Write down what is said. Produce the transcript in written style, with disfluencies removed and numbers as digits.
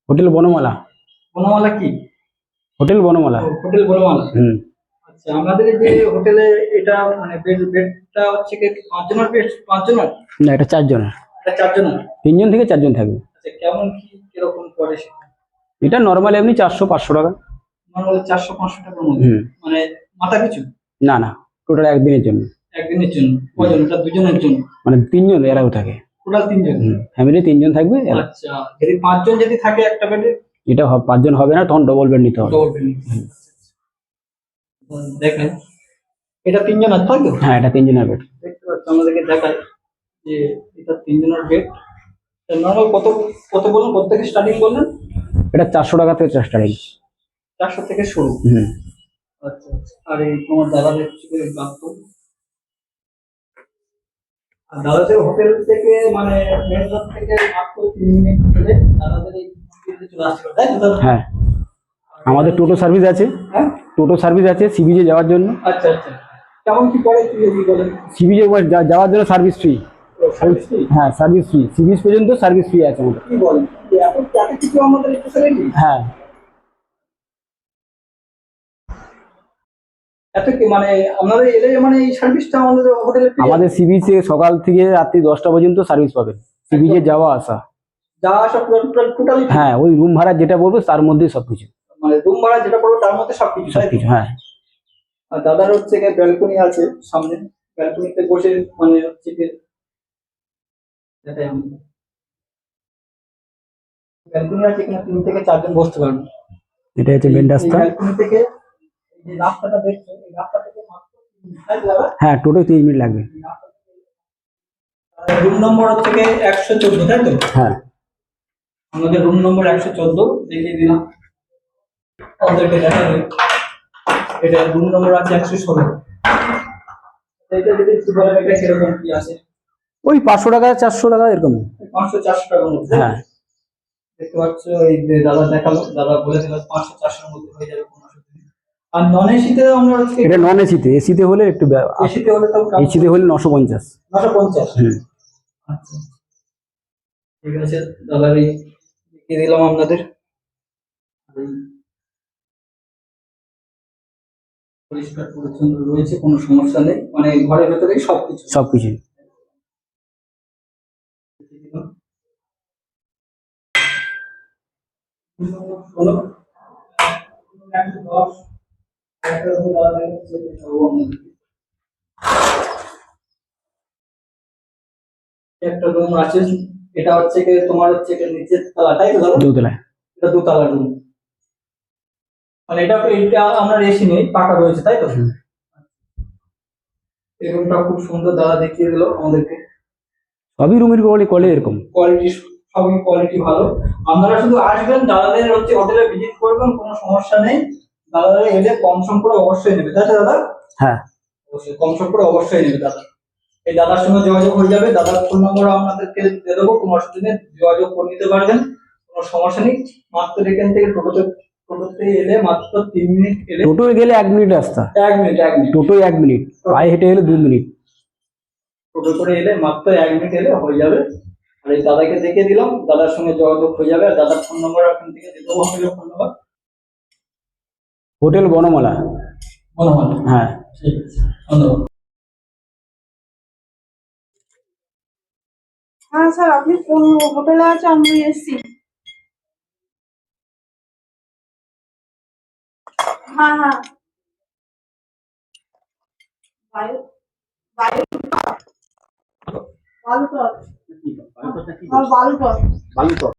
Hotel Banamala. Banamala কি? Hotel Banamala. Hotel Banamala. হুম। আচ্ছা, আমাদের এই যে হোটেলে এটা মানে বেডটা হচ্ছে কি 5 জনের বেড? 5 জনের? না, এটা 4 জনের। এটা 4 জনের? 3 জন থেকে 4 জন থাকবে। আচ্ছা, কেমন কি কিরকম পড়ে সেটা? এটা নরমাল এমনি 400-500 টাকা। নরমালি 400-500 টাকার মধ্যে? হুম। মানে মাথা পিছু? না না, টোটাল একদিনের জন্য। একদিনের জন্য? কজন? এটা 2 জনের জন্য? মানে 3 জন এরাও থাকে। টোটাল 3 জন? ফ্যামিলি 3 জন থাকবে। আচ্ছা, যদি 5 জন যদি থাকে একটা বেডে? এটা 5 জন হবে না, তখন ডবল বেড নিতে হবে। ডবল বেড নিতে হবে। দেখেন, এটা 3 জনের তাই তো? হ্যাঁ, এটা 3 জনের বেড। দেখতে পাচ্ছ, আমাদেরকে দেখায় যে এটা 3 জনের বেড। নরমাল কত কত বলুন, কত থেকে স্টার্টিং বললেন? এটা 400 টাকা থেকে স্টার্টিং। 400 থেকে শুরু? আচ্ছা আচ্ছা। আর এই তোমার দাদাদের হচ্ছে বাথরুম, আর দাদাদের হোটেল থেকে মানে মেন রোড থেকে মাত্র 3 মিনিট গেলে দাদাদের এই মন্দিরে চলে আসবে, তাই তো দাদা? হ্যাঁ, আমাদের টোটো সার্ভিস আছে। হ্যাঁ, টোটো সার্ভিস আছে সিবিজে যাওয়ার জন্য। আচ্ছা আচ্ছা। কেমন কি পড়ে কি যদি বলেন? সিবিজে যাওয়ার জন্য সার্ভিস ফ্রি। Service free? হ্যাঁ, সার্ভিস ফ্রি, সিবিজ পর্যন্ত সার্ভিস ফ্রি আছে আমাদের। কি বলেন, এত কিছু আমাদের স্পেশালিটি? হ্যাঁ, এত কি মানে আমাদের এলে মানে এই সার্ভিসটা আমাদের হোটেলে? আমাদের সিবিজে সকাল থেকে রাত্রি 10টা পর্যন্ত সার্ভিস পাবেন। সিবিজে যাওয়া আসা, যাওয়া আসা টোটালি? হ্যাঁ, ওই রুম ভাড়া যেটা বলবো তার মধ্যেই সবকিছু। মানে রুম ভাড়া যেটা পড়বে তার মধ্যে সবকিছু? সবকিছু, হ্যাঁ। আর দাদার হচ্ছে ব্যালকনি আছে সামনে, ব্যালকনিতে বসে মানে হচ্ছে দেখাই আমি। ব্যালকনি আছে, এখানে 3 থেকে 4 জন বসতে পারবে। এটা হচ্ছে মেন রাস্তা। ব্যালকনি থেকে এই যে রাস্তাটা দেখছো, এই রাস্তা থেকে মাত্র 3 মিনিট, তাই তো দাদা? হ্যাঁ, টোটাল 3 মিনিট লাগবে। রুম নম্বর হচ্ছে 114, তাই তো? হ্যাঁ, আমাদের রুম নম্বর 114 দেখিয়ে দিলাম আমাদেরকে দেখাবে। এটা রুম নম্বর আছে 116। এটা যদি একটু বলেন এটা কিরকম কি আছে? ওই 500 টাকা 400 টাকা এরকম। 500-400 টাকার মধ্যে? হ্যাঁ। দেখতে পাচ্ছ এই যে দাদা দেখালো, দাদা বলে দিল 500-400 মধ্যে হয়ে যাবে, কোনো অসুবিধা নেই। আর নন এসিতে আমরা হচ্ছে এটা নন এসিতে, এসিতে হলে একটু এসিতে হলে তো এসিতে হলে 950। 950? আচ্ছা, ঠিক আছে দাদা, এই দেখিয়ে দিলাম আপনাদের। পরিষ্কার পরিচ্ছন্ন রয়েছে, কোনো সমস্যা নেই, মানে ঘরের ভেতরেই সবকিছু। সবকিছু। শোনো, 110 একটা রুম আলাদা হচ্ছে, একটা রুম আছে। এটা হচ্ছে তোমার হচ্ছে নিচের তলা, তাই তো দাদা? দোতলায়। এটা 2 তলা রুম। মানে এটা আমরা এসি নেই, পাকা রয়েছে, তাই তো? এই রুমটা খুব সুন্দর, দাদা দেখিয়ে দিল আমাদেরকে। সবই রুমের কোয়ালিটি এরকম। কোয়ালিটি, সবই কোয়ালিটি ভালো। আপনারা শুধু আসবেন, দাদাদের হচ্ছে হোটেলে ভিজিট করবেন, কোনো সমস্যা নেই। দাদাদের এলে কম সম করে অবশ্যই নেবে, তাই তো দাদা? হ্যাঁ, অবশ্যই কম সম করে অবশ্যই নেবে দাদা। এই দাদার সঙ্গে যোগাযোগ হয়ে যাবে, দাদার ফোন নম্বর আপনাদেরকে দিয়ে দেবো, কোনো অসুবিধা নেই, যোগাযোগ করে নিতে পারবেন, কোনো সমস্যা নেই। মাত্র এখান থেকে টোটোতে এলে মাত্র 3 মিনিট এলে, টোটোয় গেলে 1 মিনিট রাস্তা। 1 মিনিট, 1 মিনিট টোটোয় 1 মিনিট, পায়ে হেঁটে গেলে 2 মিনিট। টোটো করে এলে মাত্র 1 মিনিট এলে হয়ে যাবে। আর এই দাদাকে দেখিয়ে দিলাম, দাদার সঙ্গে যোগাযোগ হয়ে যাবে। আর দাদার ফোন নম্বর এখান থেকে দিয়ে দেবো, আমাদের ফোন নম্বর। হোটেল বনমালা। বনমালা, হ্যাঁ, ঠিক আছে, ধন্যবাদ। হ্যাঁ স্যার, আপনি কোন হোটেলে আছে? আমি এসছি। হ্যাঁ হ্যাঁ, বালুচর। বালুচর।